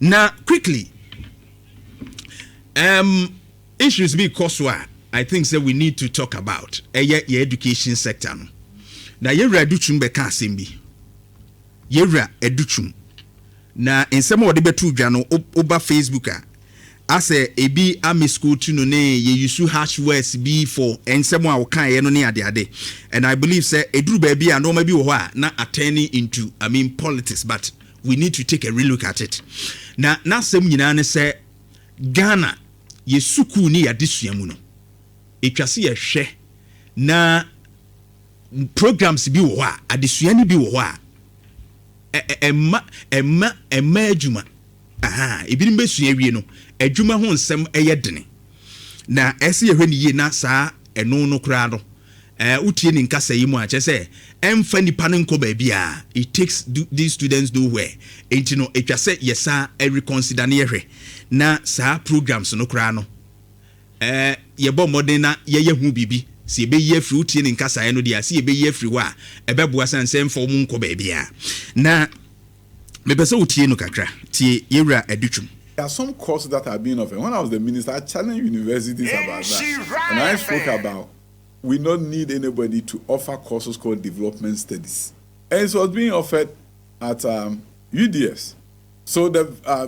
Now, quickly, issues because I think that we need to talk about your education sector. Now, Nhyira Adutwum beka asembi. Nhyira Adutwum. Na in some of the betu dwano over Facebook as ebi ame school to no ne ye use hash words be for and someone will kan no ne ade and I believe say eduru ba bi no maybe wo na attending into politics, but we need to take a real look at it. Na sem nyina ne say Ghana ye suku ni adesua mu no etwase ye hwe na programs bi wo adesua ni bi wo emma adwuma ebi mbesua awie no adwuma ho nsem eyedene na ese ye hwani ye na saa eno no kra no utie ni nkasa yi mu a chese emfa nipa no nko ba bia. It takes these students do where enti no etwase yesa reconsider na yehwe na saa programs no kra no ye bo modern na ye hu bibi si ebe ye free utie ni nkasa ye no dia si ebe ye free wa ebeboa sanse mfa mu nko ba bia na mebese utie no kakra tie Nhyira Adutwum. There are some courses that are being offered. When I was the minister, I challenged universities about that. And I spoke about we don't need anybody to offer courses called development studies. And it was being offered at UDS. So the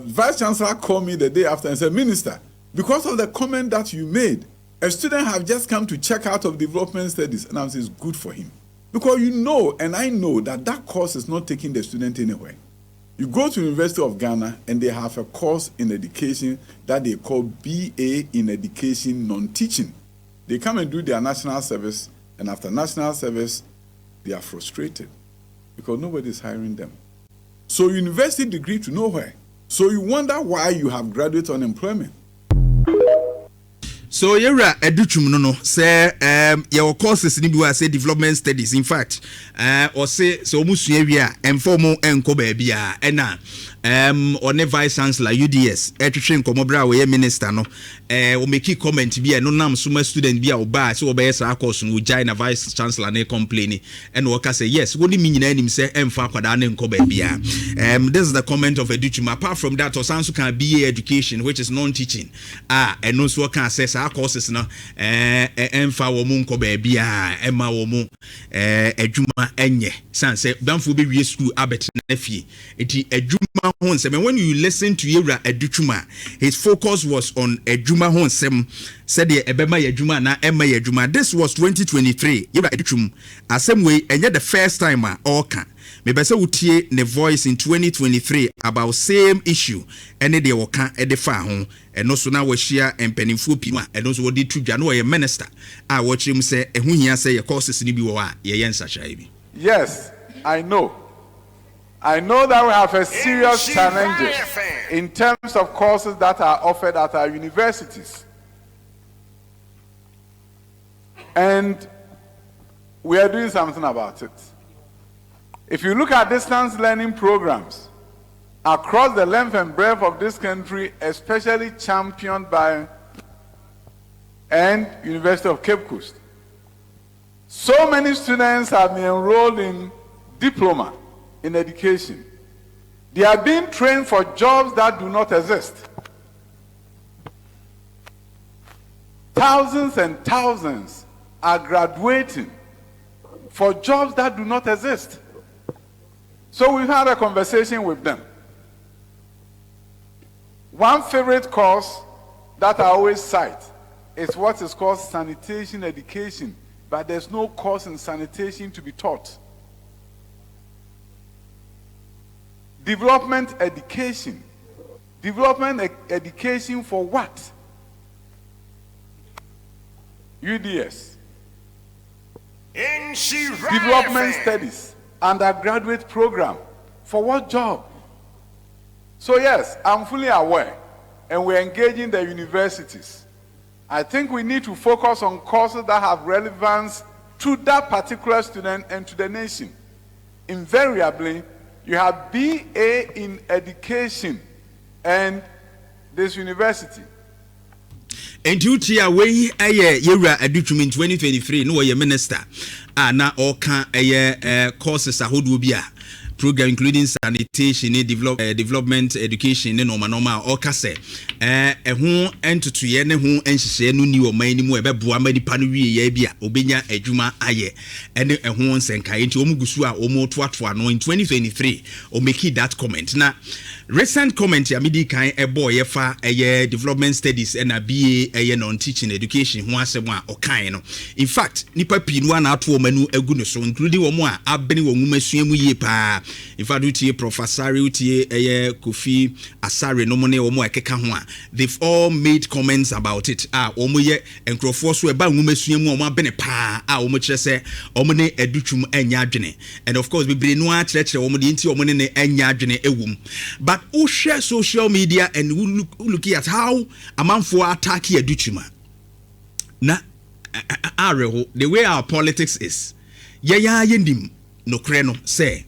vice chancellor called me the day after and said, Minister, because of the comment that you made, a student have just come to check out of development studies. And I said, it's good for him. Because you know, and I know that course is not taking the student anywhere. You go to the University of Ghana and they have a course in education that they call BA in Education Non-Teaching. They come and do their national service, and after national service, they are frustrated because nobody is hiring them. So university degree to nowhere. So you wonder why you have graduate unemployment. So Nhyira Adutwum no say your courses ni bi wa say development studies, in fact or say so omusua wi a emfomo enko ba bia ena on vice chancellor UDS etwetwe nkomobra we minister no o make comment bia no nam suma student bia o ba say obey sa course no jai na vice chancellor na complain and o ka say yes woni mi nyina anim say emfa kwada na enko ba bia this is the comment of Adutwum. Apart from that, Osanso can BA education, which is non-teaching and also can say courses no emfa wo mu nko ba bia ema wo mu adwuma enye sanse banfo be wie school abet na fie enti adwuma ho nsem. When you listen to Nhyira Adutwum, his focus was on adwuma ho nsem, said the ebema adwuma na ema adwuma. This was 2023. Nhyira Adutwum asem we enye the first time all can mebese utie ne voice in 2023 about same issue ene de woka ede fa ho eno so na wo hia empanimfo pima eno so wodi tudwa no ye minister a wo chim se ehu hia se ye courses ni bi wo a ye yensa chai bi. Yes, I know that we have a serious challenges in terms of courses that are offered at our universities, and we are doing something about it. If you look at distance learning programs across the length and breadth of this country, especially championed by and University of Cape Coast, so many students have been enrolled in diploma in education. They are being trained for jobs that do not exist. Thousands and thousands are graduating for jobs that do not exist. So we've had a conversation with them. One favorite course that I always cite is what is called sanitation education, but there's no course in sanitation to be taught. Development education. Development education for what? UDS. Development studies. Undergraduate program. For what job? So yes, I'm fully aware, and we're engaging the universities. I think we need to focus on courses that have relevance to that particular student and to the nation. Invariably, you have BA in education and this university. And utia we aye Nhyira Adutwum in 2023 no ye minister na oka aye courses ahodo bi a program including sanitation, development, education, ne normal or kase ho entutuye ne ho enhyehyɛ no ni o man ni mu ebeboa ma nipa no wie ya bia obenya adwuma aye ene ho nsenkae nti omugusu a omotoatoa no in 2023 o make that comment na recent comment ya midi kan ebo yefa development studies and a BA non-teaching education ho asem a okan no in fact nipa pinu na ato manu egu no so including omo a abene wo nwumasua mu yie pa in fact utie professor utie Kofi Asare no mo ne omo ekeka ho a they've all made comments about it omo ye enkrofo so eba nwumasua mu omo abene pa omo kire se omo ne Adutwum anya adwene and of course bebre no a kire omo de nti omo ne anya adwene ewum but who share social media and who look at how a man for attack Adutwum na the way our politics is yendim no kreno say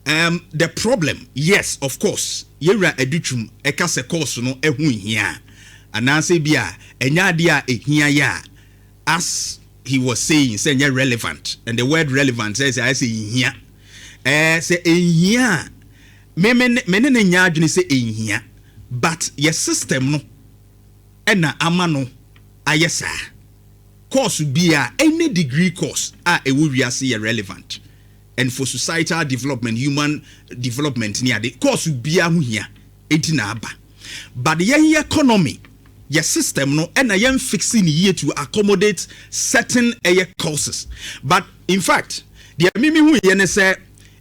the problem yes of course yera Adutwum eka se course no ehu hia ananse bia enya de a ehia ya as he was saying say relevant and the word relevant says I say hia say ehia mene nya adwene say ehia but your system no ena amano ayesa course be any degree course ewu wiase relevant and for societal development human development near the course be ho hia enti na aba but the economy your system no ena yen fixing here to accommodate certain courses but in fact the mimi hu ye ne say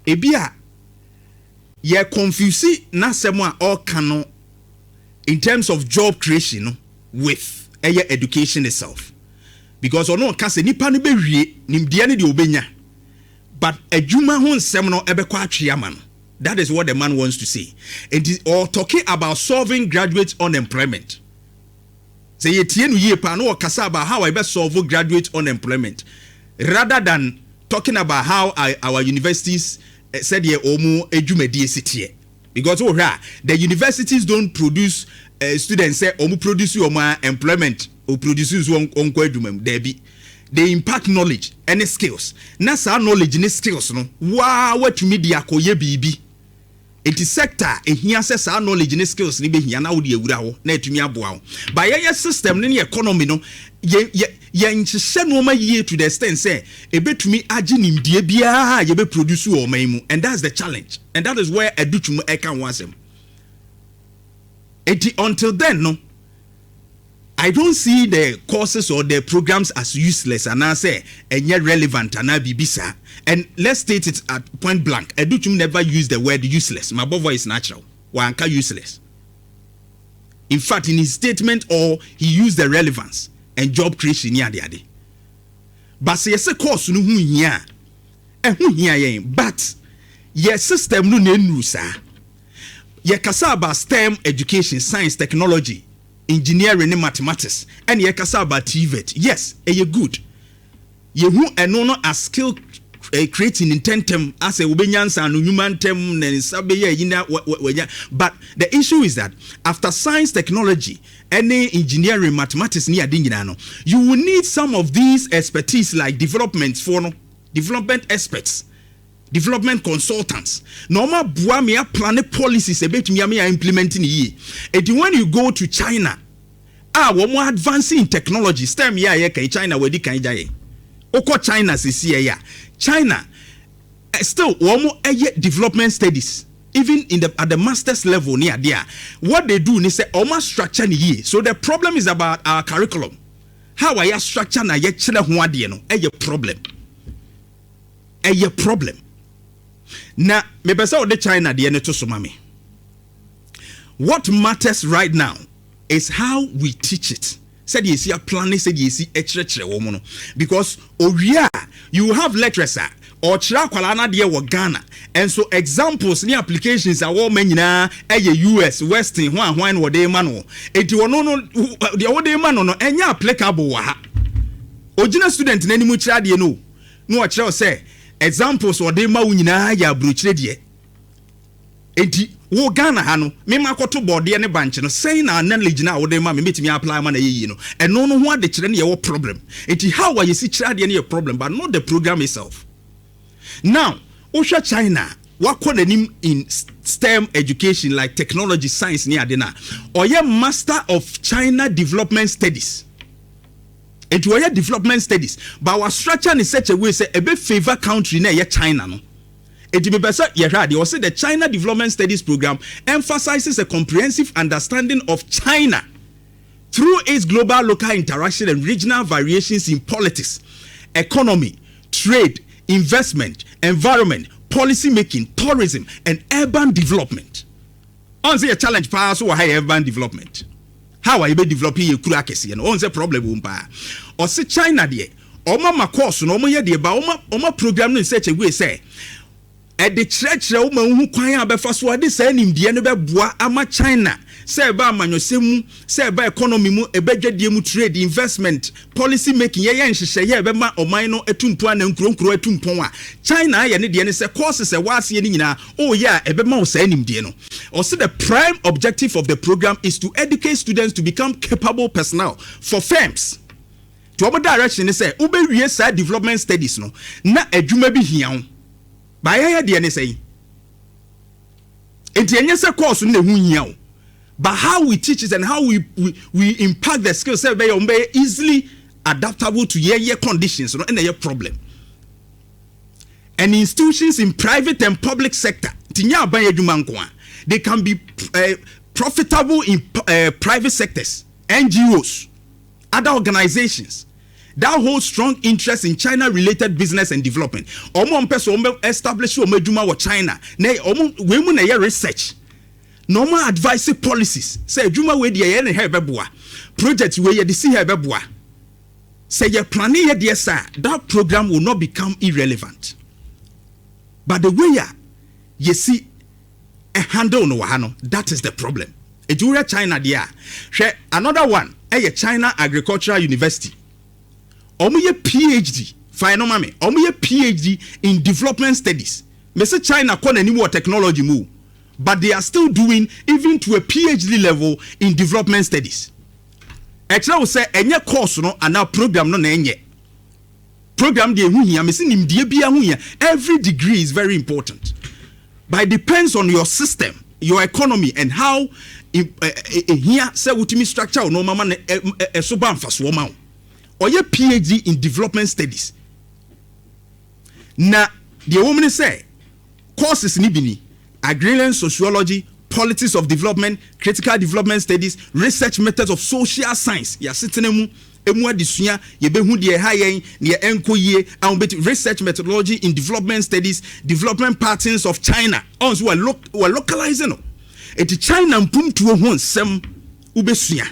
ebia ye confuse na semo a all cano in terms of job creation with education itself because ono ka se nipa no be wie nimde ne de obenya but adwuma ho nsem no ebekwa atweama no that is what the man wants to say it is all talking about solving graduate unemployment say ye tie no ye pa no kasa about how I be solve graduate unemployment rather than talking about how our universities said ye omu edwumadi sitie because the universities don't produce students say omu produce employment or produces on edwumam there be they impact knowledge and skills na sa knowledge and skills no what media koye bibi it is sector ehia say sa knowledge and skills ni be hia na wo de awura ho na etumi aboa ho but your system ni economy no ye nchise no ma ye to the extent say ebetumi agi nimdie bia ye be produce o man mu and that's the challenge and that is where Adutwum can wasem until then no I don't see the courses or the programs as useless and I say enye relevant and bibisa and let's state it at point blank Adutwum never used the word useless my boy is natural wanka useless in fact in his statement or he used the relevance and job creation ya de but say yes course no hu hia yen but your system no na nru sa ye kasa about STEM education science technology engineering and mathematics and ye kasa about TVET yes you good ye hu eno no a skill creating in tentem as a ubenyansa no human tem na sabe ye yina but the issue is that after science technology any engineering mathematics ni ade nyina no you will need some of these expertise like development experts development consultants normal bua me plan policies ebetumi am implementing ye and when you go to China wo more advancing in technology STEM ye kan China wedi kan jaye oko China sisi ya China still wo development studies even in at the master's level near there what they do ni say almost structure ni ye so the problem is about our curriculum how are you structure na ye chile ho ade no problem na me pesa ode China de ne to so mame what matters right now is how we teach it said you see a plan said you see ekire wo because owia you have lecturers or chira kwala na de wo Ghana and so examples ni applications are all menina US Western hwan wo de ma no enti wono no de wo de ma no enya applicable wa ha ogina student na nimu chira de no o chira say examples wo de ma wo nyina ya abrochire de enti wo Ghana ha no me makoto board ne bank no say na knowledge na wo de ma me metimi apply ma na yeyi no eno no ho ade chire ne ye problem enti how are you see chira de ne problem but not the program itself now Osha China what call him in STEM education like technology, science, near Adena, or ye master of China development studies. It was development studies, but our structure in such a way say a bit favor country near China. No, it be better. You heard you say the China Development Studies program emphasizes a comprehensive understanding of China through its global local interaction and regional variations in politics, economy, trade, investment, environment, policy making, tourism, and urban development. On say a challenge pass or high urban development. How are you developing your kurakesi and on the problem umpa? Or say China there, or my course no more yet my program in such a way say at the church who kwaya be first what this say in the end boa ama China say ba manosemu say ba economy mu ebedwade mu trade investment policy making ye nhyehyɛ ye be ma oman no etumpo na nkronkro etumpon a China ye ne de ne say courses e waase ne nyina oh yeah ebe ma o say nimde no or say the prime objective of the program is to educate students to become capable personnel for firms. To our direction is say ubewie sa development studies no na adwuma bi hia ho ba ye de ne say enti enye say course no hu hia ho. But how we teach it and how we impact the skills be easily adaptable to your conditions, no, and your problem. And institutions in private and public sector, they can be profitable in private sectors, NGOs, other organizations that hold strong interest in China-related business and development. Establish China, we research. Normal advice policies say juma we dey yen hebeboa project we dey see hebeboa say your planning here sir that program will not become irrelevant, but the way you see a handle no wahano, that is the problem. Ejura China there another one China Agricultural University omo ye PhD fine mama omo ye PhD in development studies. Me say China kon any more technology move, but they are still doing even to a PhD level in development studies. Actually, will say any course no and our program no enye. Program de hu hia me say nimdie bia hu hia. Every degree is very important. But it depends on your system, your economy, and how here say wutimi structure no mama so ba mfaso ma. Or your PhD in development studies. Na the woman say courses ni bini agrarian sociology, politics of development, critical development studies, research methods of social science. Ya sitene emu adisua ye behu de ha yen ne enkoye research methodology in development studies, development patterns of China. Also we localizing no. Eti China mpumtuo ho nsem ubesua.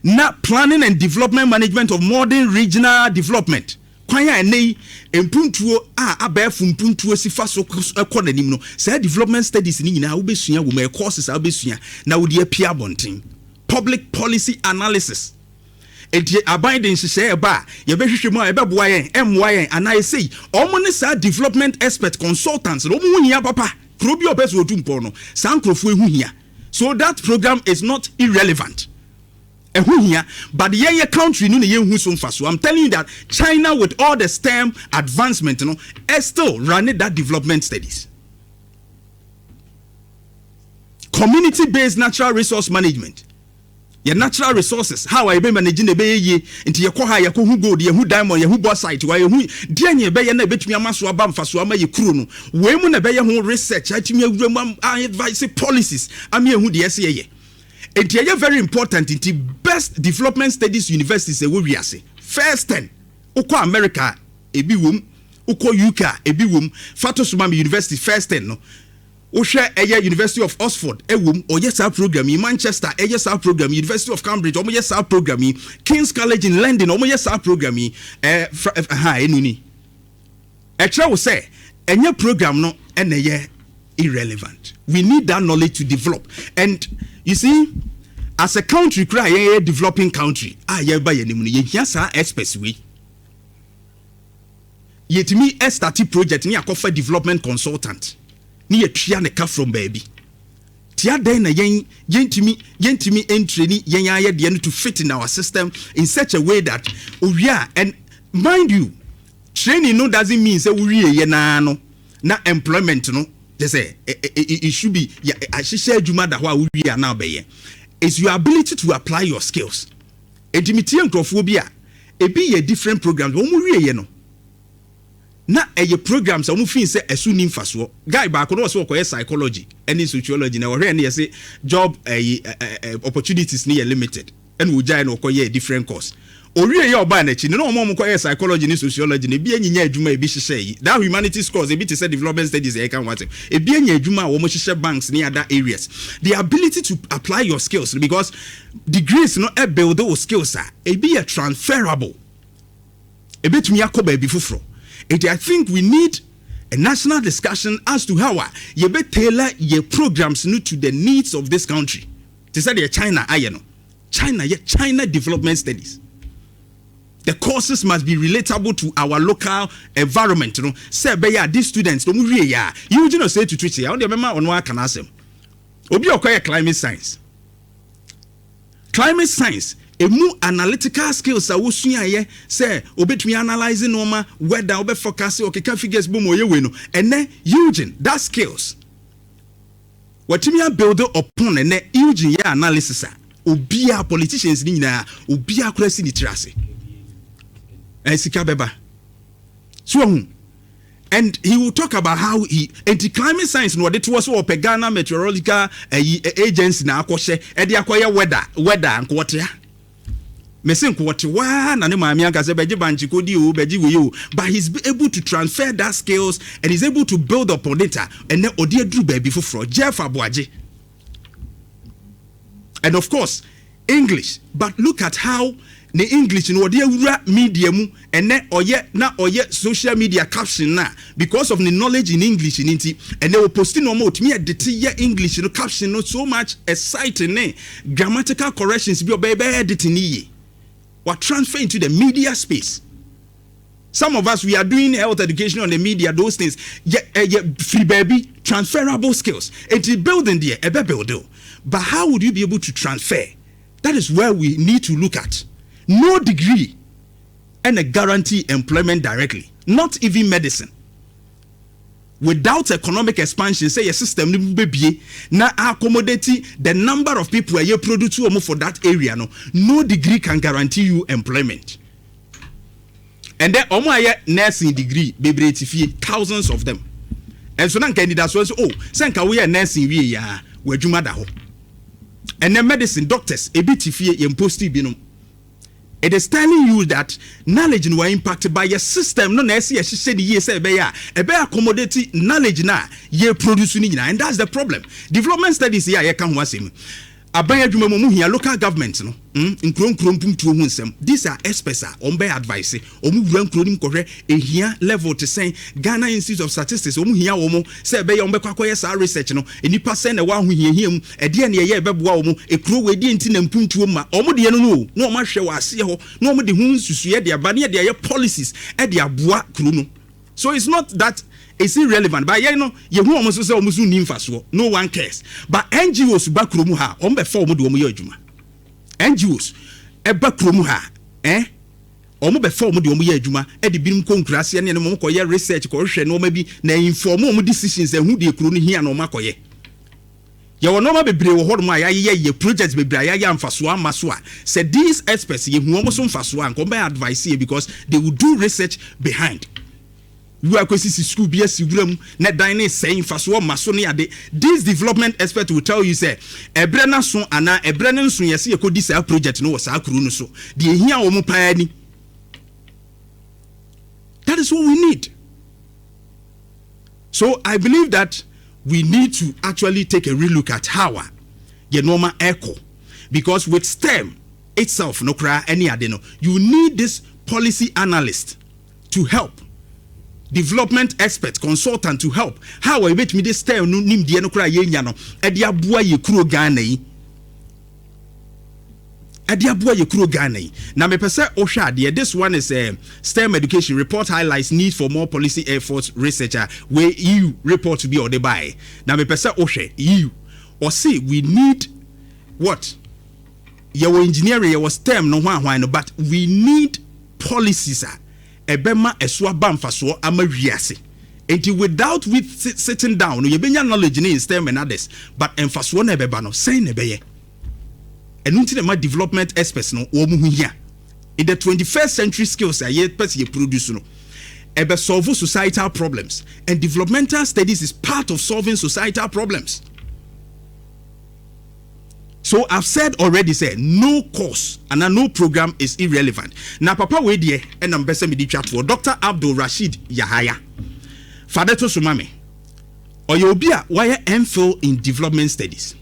Na planning and development management of modern regional development. Kwanya enei empuntuo abafu mpuntuo sifa so ekonanim no say development studies ni nyina obesua wo me courses obesua na wo de apia bonten public policy analysis enti abiding hye ba ye behwehwe mu ebeboa yen emwa yen ana sei omo ne sa development expert consultants no mo hia papa krobi obeso otumpo no san krofo ehu hia, so that program is not irrelevant. But the year country no ye so mfaso. I'm telling you that China with all the STEM advancement is still running that development studies. Community-based natural resource management. Your natural resources, how I be managing the bay into your koha ya hu gold, ya hu diamond, ya hu bauxite, why you dear ye bay and a bit me a maso abam faso ama ye kruno. Women a bay who research, I advise policies, I'm here who the SAA. It is very important in the best development studies universities we are say. First 10, Uko America, ebiwum, Uko UK, ebiwum, Fatosumami University first 10 no. Usha University of Oxford, ewum, or yes our program in Manchester, yes our program, University of Cambridge, yes our program, King's College in London, yes our program, enuni. Extra will say, any program no ene irrelevant. We need that knowledge to develop. And you see, as a country, a developing country, experts we. Yet me a started project ni a development consultant. Ni a trianeka from baby. Tia den na yentimi entry ni yen to fit in our system in such a way that and mind you, training no doesn't mean say we no. na employment no they say it should be I should share juma that what we are now be is your ability to apply your skills. Intimidate microphobia e be a different programs wo mu wie ye no na eye programs wo fin say esu ni mfaso guy ba ko no so ko psychology and sociology na wo hwe na say job opportunities ni limited and wo jai no ko ye different course owie ye oba na chi no mo ko ye psychology ni sociology na bi anyinya adwuma e bi hyehyɛ yi that humanities course e bi te say development studies e kan what e bi anya adwuma wo mo hyehyɛ banks ni other areas the ability to apply your skills because degrees no e build those skills e bi transferable e betumi akoba bi foforo I think we need a national discussion as to how you be tailor your programs to the needs of this country. To say the China, China development studies. The courses must be relatable to our local environment. Say, these students, you know, say to Twitch, I remember on what can I say. Obi okoye climate science. Climate science. A more analytical skills are wusua say obetumi analyzing normal weather obe forecast okay can figures boom oye we no and then Eugene that skills watimi build upon and then Eugene ya analysis obia politicians ni nyina obia kurasi ni trase sika beba so and he will talk about how he anti climate science no de to so Ghana meteorological agency na akɔhye e de akɔyɛ weather ankotia mesin kwoti wa na ne maami anka se beji banchi kodi o beji we o but he's able to transfer that skills and he's able to build upon it and then odi adru baby foforo Jeff Aboaje and of course English but look at how the English in odi awura media mu and then oye social media caption na because of the knowledge in English in it and they were posting no more to me edit English no caption no so much exciting grammatical corrections be baby editing ye what transfer into the media space. Some of us, we are doing health education on the media, those things. Free baby, transferable skills. It's building there, a build. But how would you be able to transfer? That is where we need to look at. No degree and a guarantee employment directly. Not even medicine. Without economic expansion, say a system be na accommodate the number of people you produce for that area. No degree can guarantee you employment. And then nursing degree, baby, thousands of them. And so now candidates was senka we are nursing we ya we jumada ho. And then medicine doctors a bit if you imposti binum. It is telling you that knowledge were impacted by your system. No, I see. She said, "Yes, be accommodate knowledge na ye producing and that's the problem. Development studies here, I can't watch him. Abaya Juma here, local government, no, in Krum to Hunsem. These are experts on by advice. Run clothing correct a here level to say Ghana Institute of Statistics. Here, say be on Bequakoya research, no, and you pass send a one who hear him a dear near Bebuamo, a crew with the intin and Puntuma, Omodiano, no much show I see her, no more the wounds to see their banner, their policies at their bois cruno. So it's not that. It's irrelevant, but you almost say almost no one cares. But NGOs backroomha on before Mudumu NGOs a backroomha, Omo before Mudumu Juma, Eddie Bim Concrasi and Mokoya research correction, or maybe na informal decisions and who they crooning here no Makoye. You will not be brave or my ye projects be Brian Fasua Masua. Said these experts, you almost on Fasua and come by advice here because they will do research behind. You are going to see school BS net dining saying Fasua Masonia. This development expert will tell you, say, a Brennan son and a Brennan son, yes, you could this project no was our so. The here or Mupayani. That is what we need. So I believe that we need to actually take a real look at how the normal echo. Because with STEM itself, no cry any adeno, you need this policy analyst to help. Development expert, consultant to help. How I bet me this STEM no nim die no kra ye nya no. E dia boa ye kuro Ghana yi. E dia boa ye kuro Ghana yi. Na me pese ohwa de this one is STEM education report highlights need for more policy efforts researcher where EU report to be or the buy. Na me pese ohwe EU or see we need what? Your engineering your STEM no hwan no but we need policies ebema eswa bamfaso ama wiase without sitting down, you be knowledge in STEM and others, but emphasis one ebeba no say nebeye. And until my development experts no omu here. In the 21st century skills are yet person you produce no. Ebe solve societal problems, and developmental studies is part of solving societal problems. So I've said already, no course and no program is irrelevant. Now papa we die and I'm best me di chat for Dr. Abdul Rashid Yahaya. Father to Sumame. Or you be a why MPhil in development studies.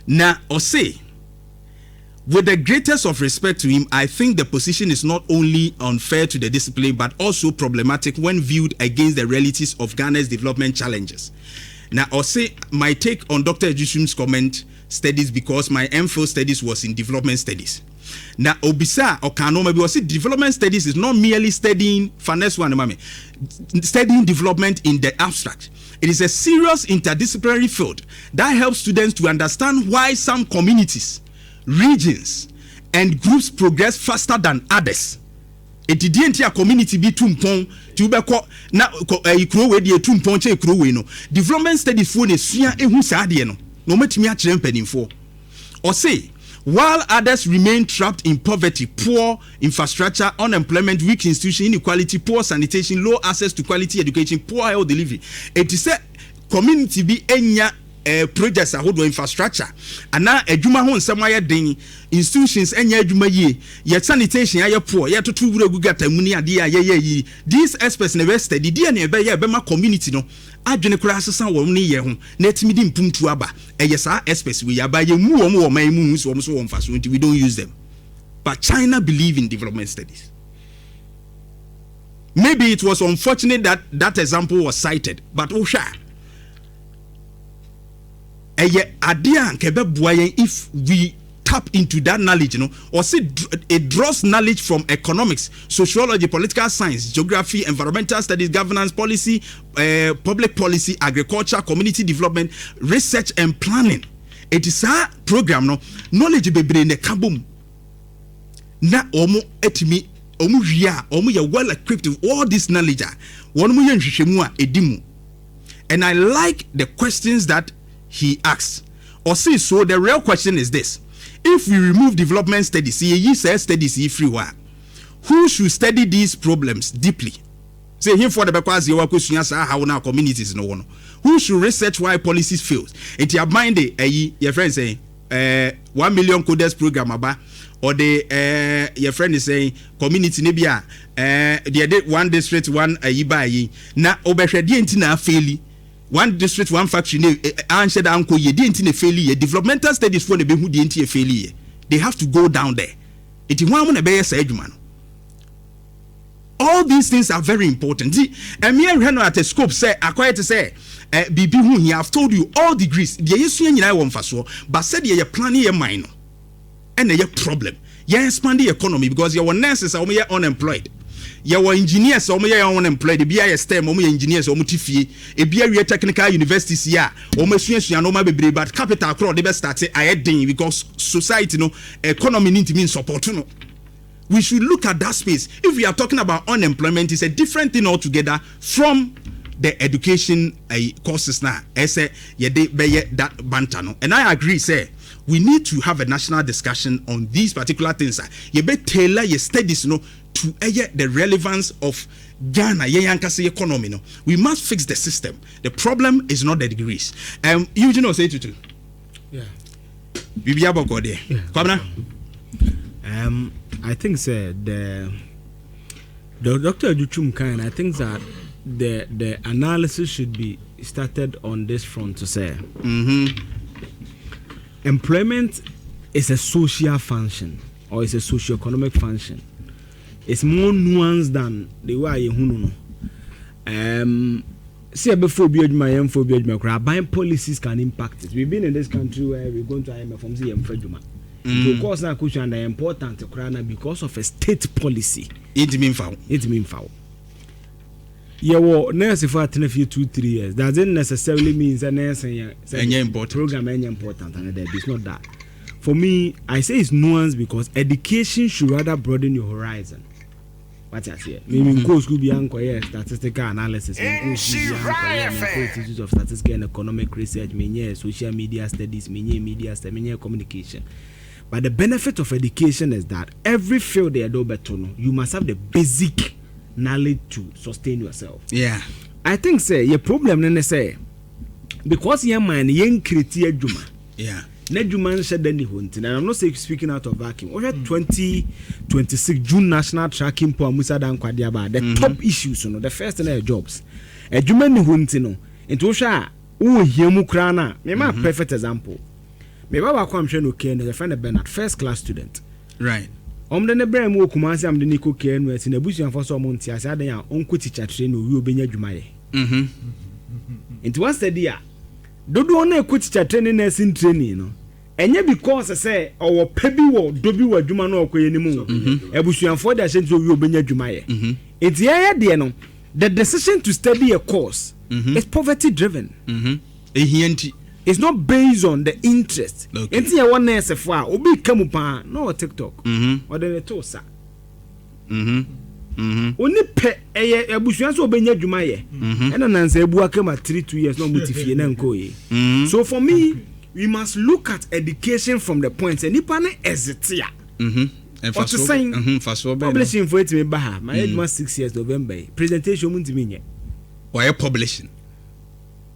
Now or say, with the greatest of respect to him, I think the position is not only unfair to the discipline but also problematic when viewed against the realities of Ghana's development challenges. Now, I'll say my take on Dr. Adutwum's comment studies because my MPhil studies was in development studies. Now, Obisa or Kano maybe was development studies is not merely studying finance one, studying development in the abstract. It is a serious interdisciplinary field that helps students to understand why some communities, regions, and groups progress faster than others. It didn't a community be tumpon to be na ikro we de tumpon che ikro we no development studies for ne sua ehu saade no no matimi a kire mpanimfo or say while others remain trapped in poverty, poor infrastructure, unemployment, weak institution, inequality, poor sanitation, low access to quality education, poor health delivery, it is a community be enya projects a hold infrastructure and now adwuma ho nsem aye den institutions enya adwuma yi ye sanitation aye poor ye to wura gugata muni ade aye yi these experts never study dey na ebe ye be ma community no adwene kura asesa wo ne ye ho na etimi di mpumtu aba eye sa experts we aba ye mu wo man mu so wo so wo mfa so we don't use them. But China believe in development studies. Maybe it was unfortunate that that example was cited, but if we tap into that knowledge, or say it draws knowledge from economics, sociology, political science, geography, environmental studies, governance policy, public policy, agriculture, community development, research and planning. It is a program knowledge be in the kabum. Na omo etimi omo hia omo ye well equipped with all this knowledge. One mo yenhwehwemu a edimu. And I like the questions that he asks. Or say so the real question is this: if we remove development studies, studies free, who should study these problems deeply? Say him for the because you work with how now communities no one. Who should research why policies fail? It your mind your friend saying 1 million coders program aba, or the your friend is saying community nebia the one district one buy na obehwede ntina faili. One district, one faction, answered uncle, ye didn't in a failure. Developmental studies for the who didn't a failure. They have to go down there. It is one bear said, man. All these things are very important. And me and at a scope say, acquired to say, BB who he have told you all degrees. The Yesuan I want for so, but said you're planning your mind. And a problem. You're expanding the economy because your nurses are unemployed. Your engineers or me unemployed, the BIS STEM, or engineers or mutifie, a BIA technical universities here, or Messuan no maybe, but capital crowd the best start I had because society economy need to mean support. We should look at that space. If we are talking about unemployment, it's a different thing altogether from the education courses now. That bantano. And I agree, say we need to have a national discussion on these particular things. You better tailor your studies, to the relevance of Ghana, economy. We must fix the system. The problem is not the degrees. You say to yeah. Yeah. I think the Dr. Adutwum kind. I think that the analysis should be started on this front to say employment is a social function or is a socio-economic function. It's more nuanced than the way you know. See, before buying policies can impact it. We've been in this country where we're going to IMF from the Freduma. Of course, now question is important to Krana because of a state policy. It mean foul. Yeah, well, nurse for 2-3 years doesn't necessarily mean that nurse important program any important, and it's not that. For me, I say it's nuanced because education should rather broaden your horizon. What I say? Maybe go school be anko statistical analysis. Go school be Institute of Statistical and Economic Research. Me social media studies. Me media studies. Me communication. But the benefit of education is that every field they do better. You must have the basic knowledge to sustain yourself. Yeah. I think say your problem then say because your mind yen create juma. Yeah. Na juma nhyɛ da ni ho nti na I'm not say speaking out of vacuum. Over 2026 June national tracking po amusa dan kwade aba the top issues no the first na jobs. Juma ni ho nti no nti wo hwɛ a wo hia mu kra na me ma perfect example. Me baba kwa mhwɛ no Ken the friend Bernard first class student. Right. De ne brand mu okumansi am de ne ko Ken no ati na busuafo so mo nti ase adan a onko teacher train no wi obenya dwuma ye. Nti one study a dodo na ko teacher training nursing training no enye because say owo pebi wo dobi wa dwuma na okoye ni mu ebusuanfo da hye nti owi obenya dwuma ye. Nti ye de no the decision to study a course is poverty driven. Ehianti. It's not based on the interest. Nti ye one nurse fo a obi kamu pa no TikTok or the to sa. Oni pe eye abusuan so obenya dwuma ye ena nansa ebu akama 2 years no mutifie na nko ye. So for me we must look at education from the point and nipa na exitia publishing for it me ba ha my age was 6 years November presentation mu ntimi nye why publishing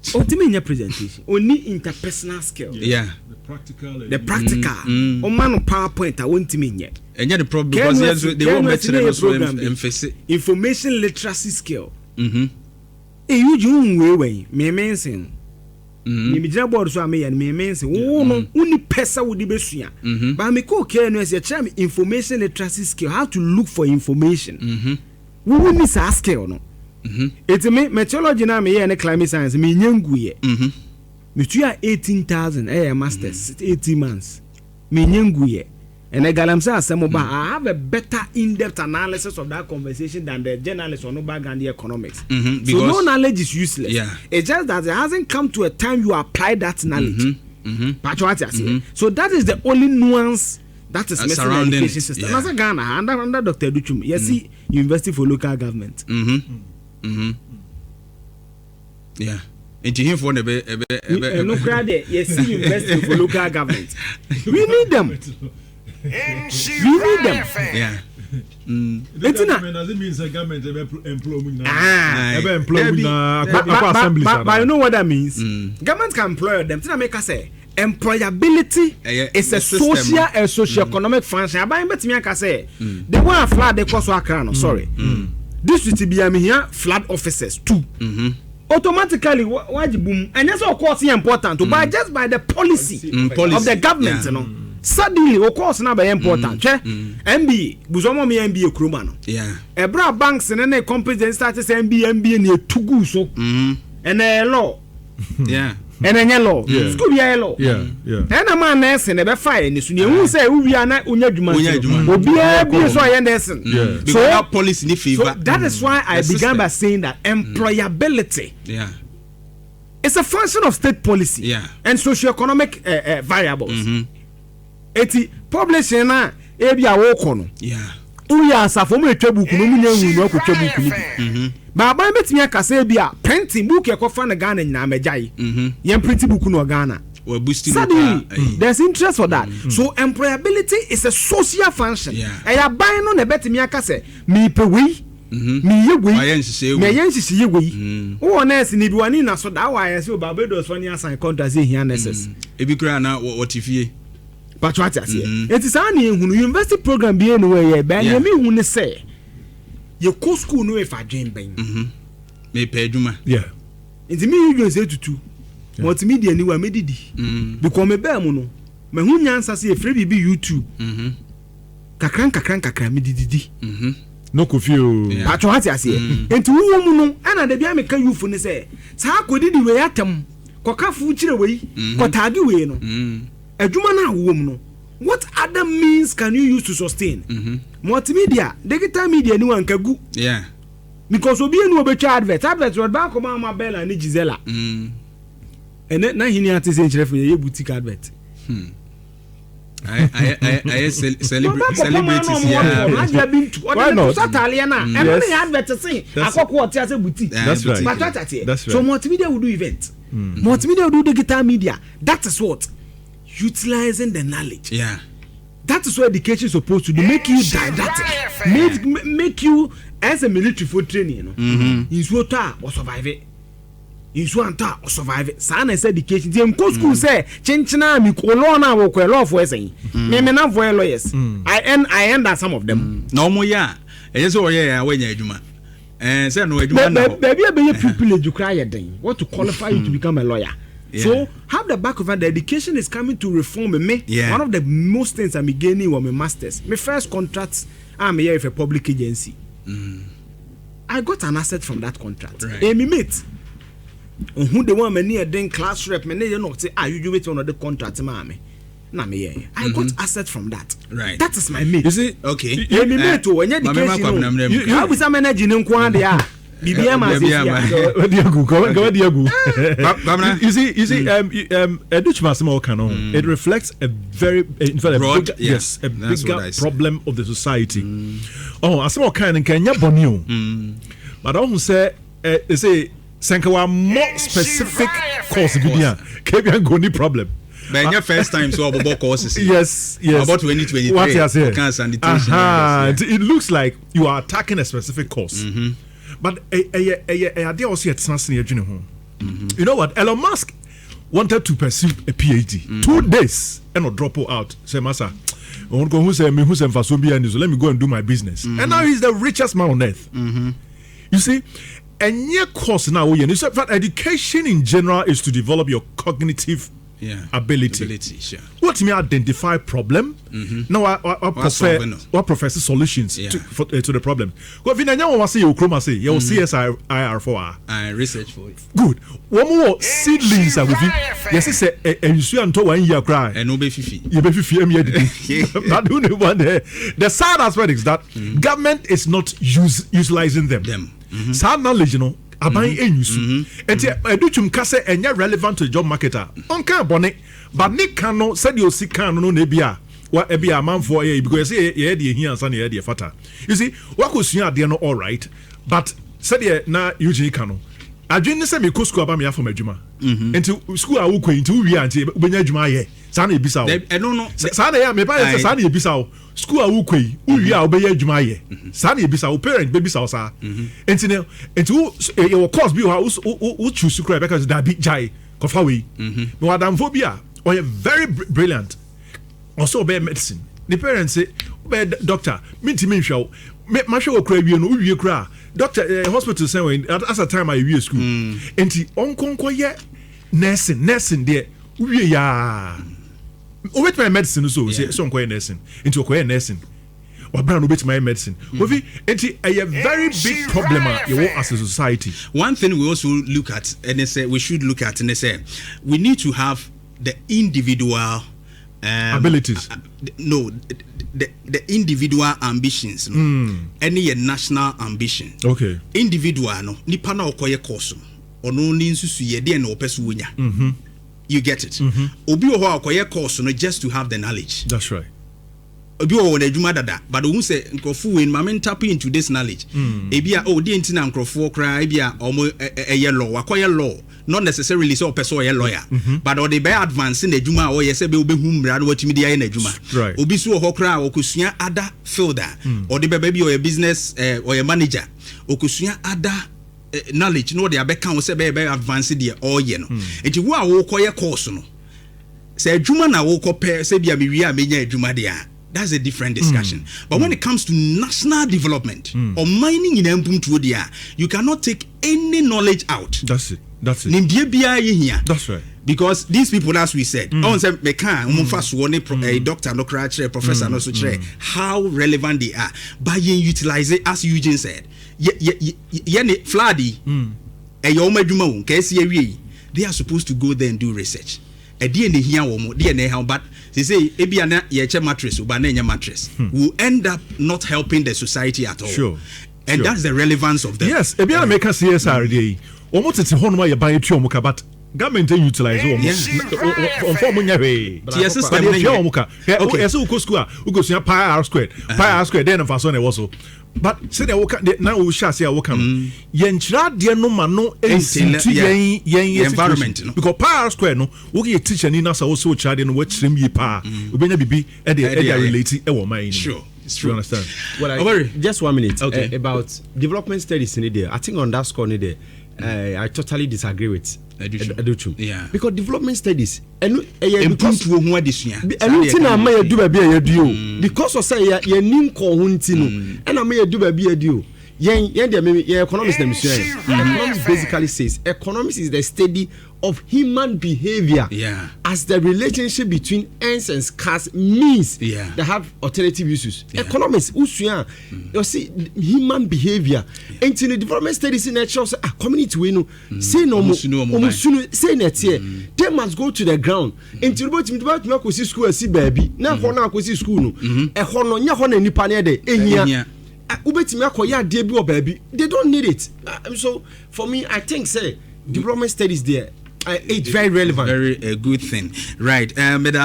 ntimi nye presentation only interpersonal skill. Yeah, the practical o man PowerPoint a ntimi nye. And yet the problem because they won't mention emphasis information literacy skill. You do way me mention. Me board so me and me mention. Oh no, only pesa would be besua. But me ko care no say try me information literacy skill, how to look for information. We will miss a skill no. It's me meteorology na me and climate science me nyangu ye. Me tuya 18,000 masters 18 months. Me nyangu ye. And I have a better in-depth analysis of that conversation than the journalists on background the economics. So no knowledge is useless. Yeah. It's just that it hasn't come to a time you apply that knowledge. So that is the only nuance that is missing in the education system. Yeah. As a Ghana, under Dr. Adutwum, you see, University for Local Government. Yeah. And to him for no credit, yes, University for Local Government. We need them. We need them. Yeah. Does it mean the government employment? But you know what that means? Government can employ them. To make us say employability is a social and socio-economic function. I buy me can say they want to flood the cost of Accra. Sorry, this will be here flood officers too. Automatically, why boom? And that's of course important. But just by the policy of the government, you know. Suddenly, of course, now very important. MBA, buzomo me MBA kroma no. Yeah. Ebra banks and then competence started MBA near too good so. And a law. Yeah. And a law. School be a law. Yeah. And a man nurse and a fire in the Sunni who say we are not unya juma. Obi be so anderson. So that policy in favor. So that is why I began by saying that employability. Yeah. It's a function of state policy. Yeah. And socio-economic variables. Eti publishing na ebi awoko no. Yeah. Uya asafo mu etwa book no mu nyanwu no akotwa book ni. Ba ba betimi akasa ebi a printing book e kofa na Ghana nyina amagyae. Yen printing book no Ghana. We boosting there's interest for that. So employability is a social function. Yeah. Buy no na betimi akasa me pe we. Me ye we. Me yen sisi ye we. Wo na esi ni biwani na so da wa yen se Barbados for ni assign contract e here necessary. Ebi kura na what ifie. But what I say, it is only university program be anyway. Ben you mean when say you go school no if I dream ben. Me pay juma. Yeah. It's me you say to multimedia ni wa me didi. Because me be mu no. Me hu nyansa say free be YouTube. Kakran me didi. No confuse. But what I say, enti wo mu no ana da bia me ka youth ni say sa ko didi we atam. Ko ka fu chire we, ko tagi we no. Adwuma na wom no, what other means can you use to sustain? Multimedia, digital media ni wan kagu. Yeah. Because obi enu obetwa advert road back ma ma bella ni Gisela. Ene na hini ati se nchire fe ye boutique advert. I celebrities yeah. Why not? That's right. So multimedia will do events. Multimedia will do digital media. That is what? Utilizing the knowledge. Yeah. That is what education is supposed to do. Make you didactic. Make you as a military for training. You know. In Swata or survive it. In Swanta or survive it. Sana is education. The school say chinchina mi kolona wo kwelo for saying. Me na for lawyers. I end at some of them. No more yeah. Yes or yeah when you juma. And say no juma now. Baby be pupil you cry a day. What to qualify you to become a lawyer? Yeah. So have the back of that. The education is coming to reform me. Yeah. One of the most things I'm gaining was my masters. My first contract, I'm here with a public agency. I got an asset from that contract. Right. And me mate, who the one me near then class rep me you know say you wait on the contract mommy. Na me here. I got asset from that. Right. That is my mate. You see? Okay. Me mate when education. You have some energy in Kwanda. You see, Adutwum it reflects a very, in fact, broad, a bigger problem of the society. Oh, as more kind in Kenya Bonio, but I don't say Sankawa more specific cause Kebian Goni problem. But your first time so about courses. Yes. About 2023. What you say? It looks like you are attacking a specific cause. But idea also at you know what? Elon Musk wanted to pursue a PhD. 2 days and not drop out. Say, Massa, let me go and do my business. And now he's the richest man on earth. You see, and your course now, education in general is to develop your cognitive ability. Sure. What me identify problem? Now what professor solutions to the problem. What we now say you chroma say you CSIR for research for it. Good. One more seedlings are with you. Yes, say and you see until 1 year cry. And no be fifi. You be fifi But the sad aspect is that government is not utilizing them. Sad knowledge, you know. Aban enyusu enti Adutwum ka say enya relevant to the job marketer onka bone but ne kan no said you see kan no na bia wa e bia manfo ye because ye de hia ansa na ye de fata you see wa ko sua ade no all right but said ye na UG kan no adwin say me ko school aba me afọ madwuma enti school a wo kwen enti wo wi anti ubenya adwuma ye sa na ebisa wo e no sa na ya me ba say sa na ebisa wo school a wo kwen wo wi a obeya adwuma ye sa na ebisa wo parent baby sa wo sa enti ne enti your course bi wo choose school because that big jai kofa we me wadamfo bi a or very brilliant also obey medicine the parents say obey doctor minti me hwa ma hwa okra wie no wie kra doctor hospital say when at a time I wie school enti onkonko ye nursing there wie ya obey my medicine so say so onko nursing enti okoye nursing wabra no obey my medicine we enti a very big problem you want as a society. One thing we also look at and they say we should look at and they say we need to have the individual abilities. No, the individual ambitions. No? Any national ambition. Okay. Individual no nipa na okoye course ono ni nsusu ye de na opeso wonya. You get it. Obi wo ho okoye course no just to have the knowledge. That's right. Obi wo na adwuma dada but who say nkrofo we ma tap into this knowledge. Ebia de ntina nkrofo kra ebia omo law akoye law not necessarily so person or lawyer but or the be advance in adwuma or yes be obehu mra no watimi dia na adwuma obi so ho kra okosua other fielder or the baby or a business or a manager okosua other knowledge no dey abeka wo se be advance dia or ye no enti wo a wo koye course no se adwuma na wo kopɛ se bia mewie a menya adwuma dia. That's a different discussion. But when it comes to national development or mining in Mpuntuodia, you cannot take any knowledge out. That's it. That's right. Because these people, as we said, doctor, no professor, no how relevant they are. By utilize it, as Eugene said, they are supposed to go there and do research. But they say mattress will end up not helping the society at all. Sure. And that's the relevance of them. Yes, make a CSR day. Almost it's a home where you buy a but government utilize on form way. Yes, But if you okay, yes, we go school, we go see pi r squared. Pi r squared then for son also. But say they work now we shall say work am. Yen chira de no ma no yen environment because pi r squared no we get teacher ni na so so chira de no we chim yi pa. We benya bibi e dey relate e wo man. Sure. It's true. You understand? Well, just 1 minute. Okay. About development studies in there. I think on that score in there, I totally disagree with Adutwum. Yeah. Because development studies, because of say you nim ko huntino, and I may do baby adio. Economics economics basically says economics is the study of human behavior as the relationship between ends and scarce means that have alternative uses. Economics you see human behavior and in the development studies in nature say community we know say no say net here they must go to the ground until about me see school see baby na ho na see school no ho no nya ho na nipa na de ehia ubetimi akoya ade bi o baby they don't need it. So for me I think say development studies there it's very relevant, very a good thing, right?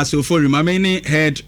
So for remaining head